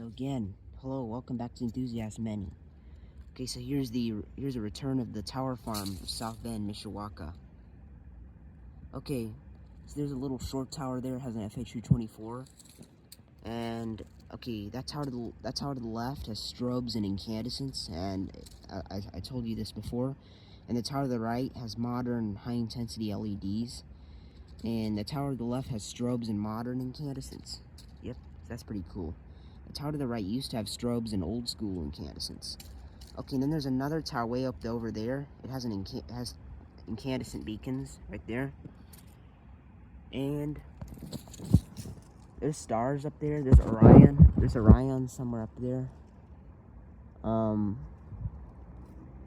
So again, hello, welcome back to Enthusiast-Many. Okay, so here's a return of the tower farm of South Bend, Mishawaka. Okay, so there's a little short tower there, it has an FH324, and okay, that tower to the left has strobes and incandescents, and I told you this before. And the tower to the right has modern high-intensity LEDs, and the tower to the left has strobes and modern incandescents. Yep, that's pretty cool. The tower to the right used to have strobes and old school incandescents. Okay, and then there's another tower way up over there. It has incandescent beacons right there. And there's stars up there. There's Orion. There's Orion somewhere up there.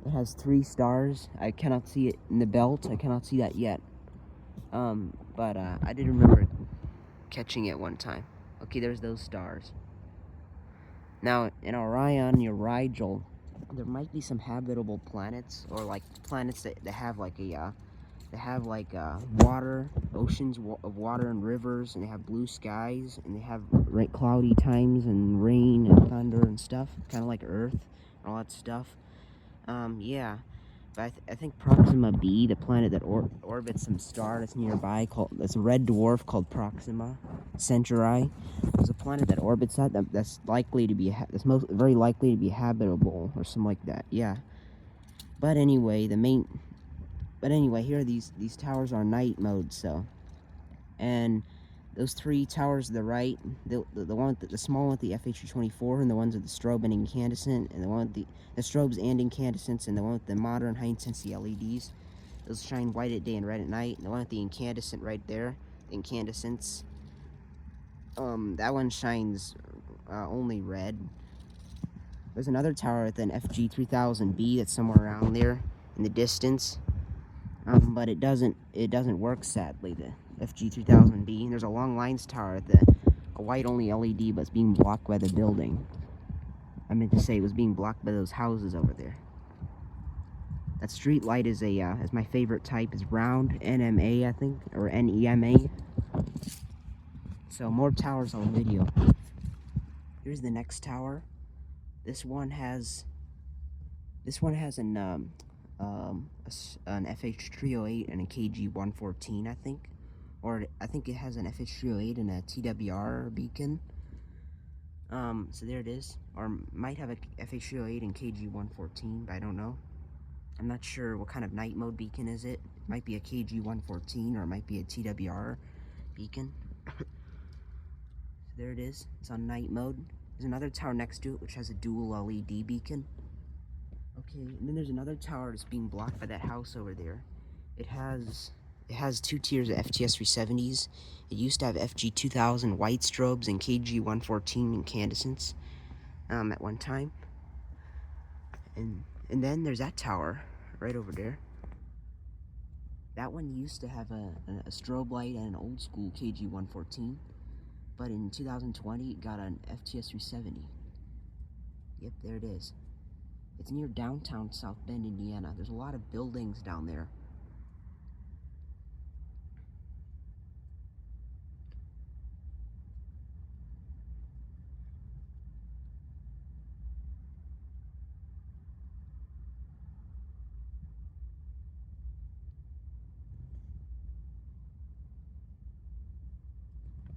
It has 3 stars. I cannot see it in the belt. I cannot see that yet. But I did remember catching it one time. Okay, there's those stars. Now, in Orion, near Rigel, there might be some habitable planets, or like planets that have like water, oceans of water and rivers, and they have blue skies, and they have cloudy times and rain and thunder and stuff, kind of like Earth and all that stuff. Yeah. But I think Proxima B, the planet that orbits some star that's nearby, that's a red dwarf called Proxima Centauri. There's a planet that orbits that's likely to be very likely to be habitable or something like that. Yeah. But anyway, here these towers are night mode, so. And those 3 towers to the right, the one with the small one with the FH24, and the ones with the strobe and incandescent, and the one with the strobes and incandescents, and the one with the modern high-intensity LEDs. Those shine white at day and red at night. And the one with the incandescent right there, the incandescents, that one shines only red. There's another tower with an FG3000B that's somewhere around there in the distance, but it doesn't work, sadly. The FG3000B. There's a long lines tower at a white only LED, but it's being blocked by the building. I meant to say it was being blocked by those houses over there. That street light is my favorite type. Is round, NMA, I think, or NEMA. So more towers on video. Here's the next tower. This one has an FH308 and a KG114, I think. Or I think it has an FH308 and a TWR beacon. So there it is. Or might have a FH308 and KG114, but I don't know. I'm not sure what kind of night mode beacon is it. It might be a KG114 or it might be a TWR beacon. So there it is. It's on night mode. There's another tower next to it which has a dual LED beacon. Okay, and then there's another tower that's being blocked by that house over there. It has 2 tiers of FTS 370s. It used to have FG2000 white strobes and KG114 incandescents at one time. And then there's that tower right over there. That one used to have a strobe light and an old school KG114, but in 2020 it got an FTS 370. Yep, there it is. It's near downtown South Bend, Indiana. There's a lot of buildings down there.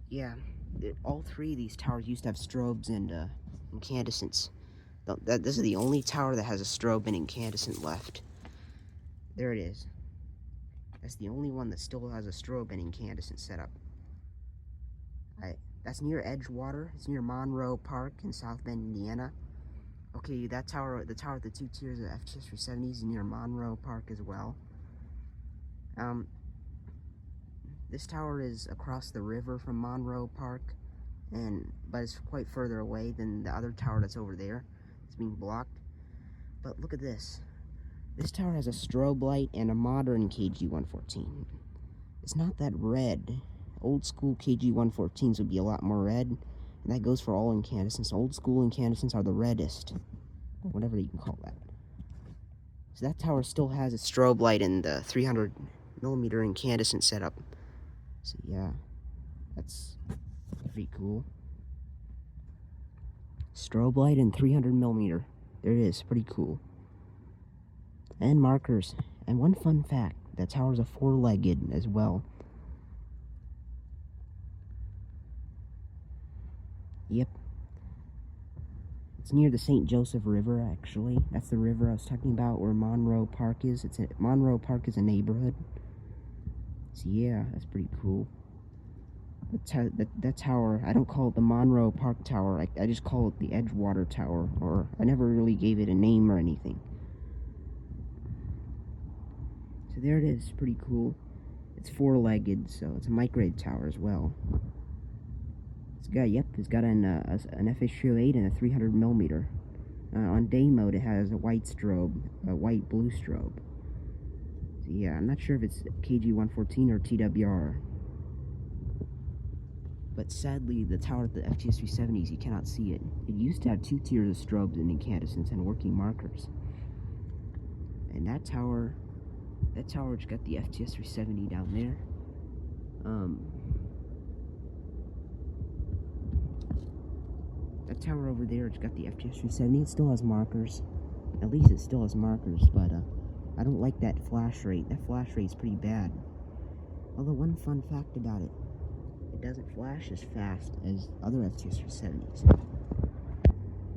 Yeah, all 3 of these towers used to have strobes and incandescents. This is the only tower that has a strobe and incandescent left. There it is. That's the only one that still has a strobe and incandescent setup. That's near Edgewater. It's near Monroe Park in South Bend, Indiana. Okay, that tower, the tower with the 2 tiers of FTS 370s, is near Monroe Park as well. This tower is across the river from Monroe Park, but it's quite further away than the other tower that's over there. It's being blocked. But look at this. This tower has a strobe light and a modern KG114. It's not that red. Old school KG114s would be a lot more red, and that goes for all incandescents. Old school incandescents are the reddest, or whatever you can call that. So that tower still has a strobe light and the 300mm incandescent setup. So yeah, that's pretty cool. Strobe light and 300mm. There it is, pretty cool. And markers. And one fun fact, that tower's a four-legged as well. Yep. It's near the St. Joseph River, actually. That's the river I was talking about where Monroe Park is. Monroe Park is a neighborhood. So yeah, that's pretty cool. That tower, I don't call it the Monroe Park Tower. I just call it the Edgewater Tower, or I never really gave it a name or anything. So there it is, pretty cool. It's four-legged, so it's a microwave tower as well. It's got an FH308 and a 300mm. On day mode, it has a white strobe, a white-blue strobe. So yeah, I'm not sure if it's KG-114 or TWR. But sadly, the tower at the FTS-370s, you cannot see it. It used to have 2 tiers of strobes and incandescents and working markers. And that tower it's got the FTS-370 down there. That tower over there, it's got the FTS-370. It still has markers. At least it still has markers, but I don't like that flash rate. That flash rate's pretty bad. Although one fun fact about it, it doesn't flash as fast as other FTS-370s.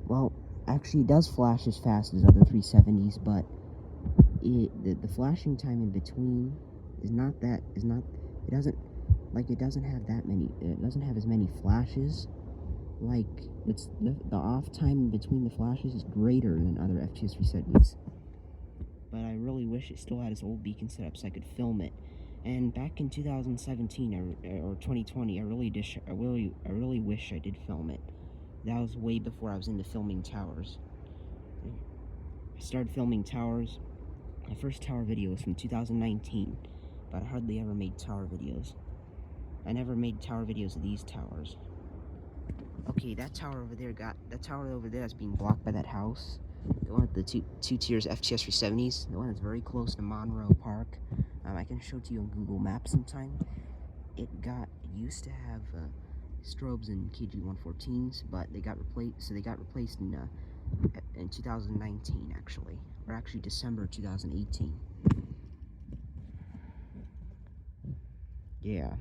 Well, actually it does flash as fast as other 370s, but the flashing time in between it doesn't have as many flashes. Like, the off time in between the flashes is greater than other FTS-370s. But I really wish it still had its old beacon set up so I could film it. And back in 2017 or 2020, I really wish I did film it. That was way before I was into filming towers. I started filming towers. My first tower video was from 2019, but I hardly ever made tower videos. I never made tower videos of these towers. Okay, that tower over there that's being blocked by that house. The one with the two tiers FTS-370s. The one that's very close to Monroe Park. I can show it to you on Google Maps sometime. It used to have strobes and KG-114s, but they got replaced in 2019 actually, or actually December 2018. Yeah.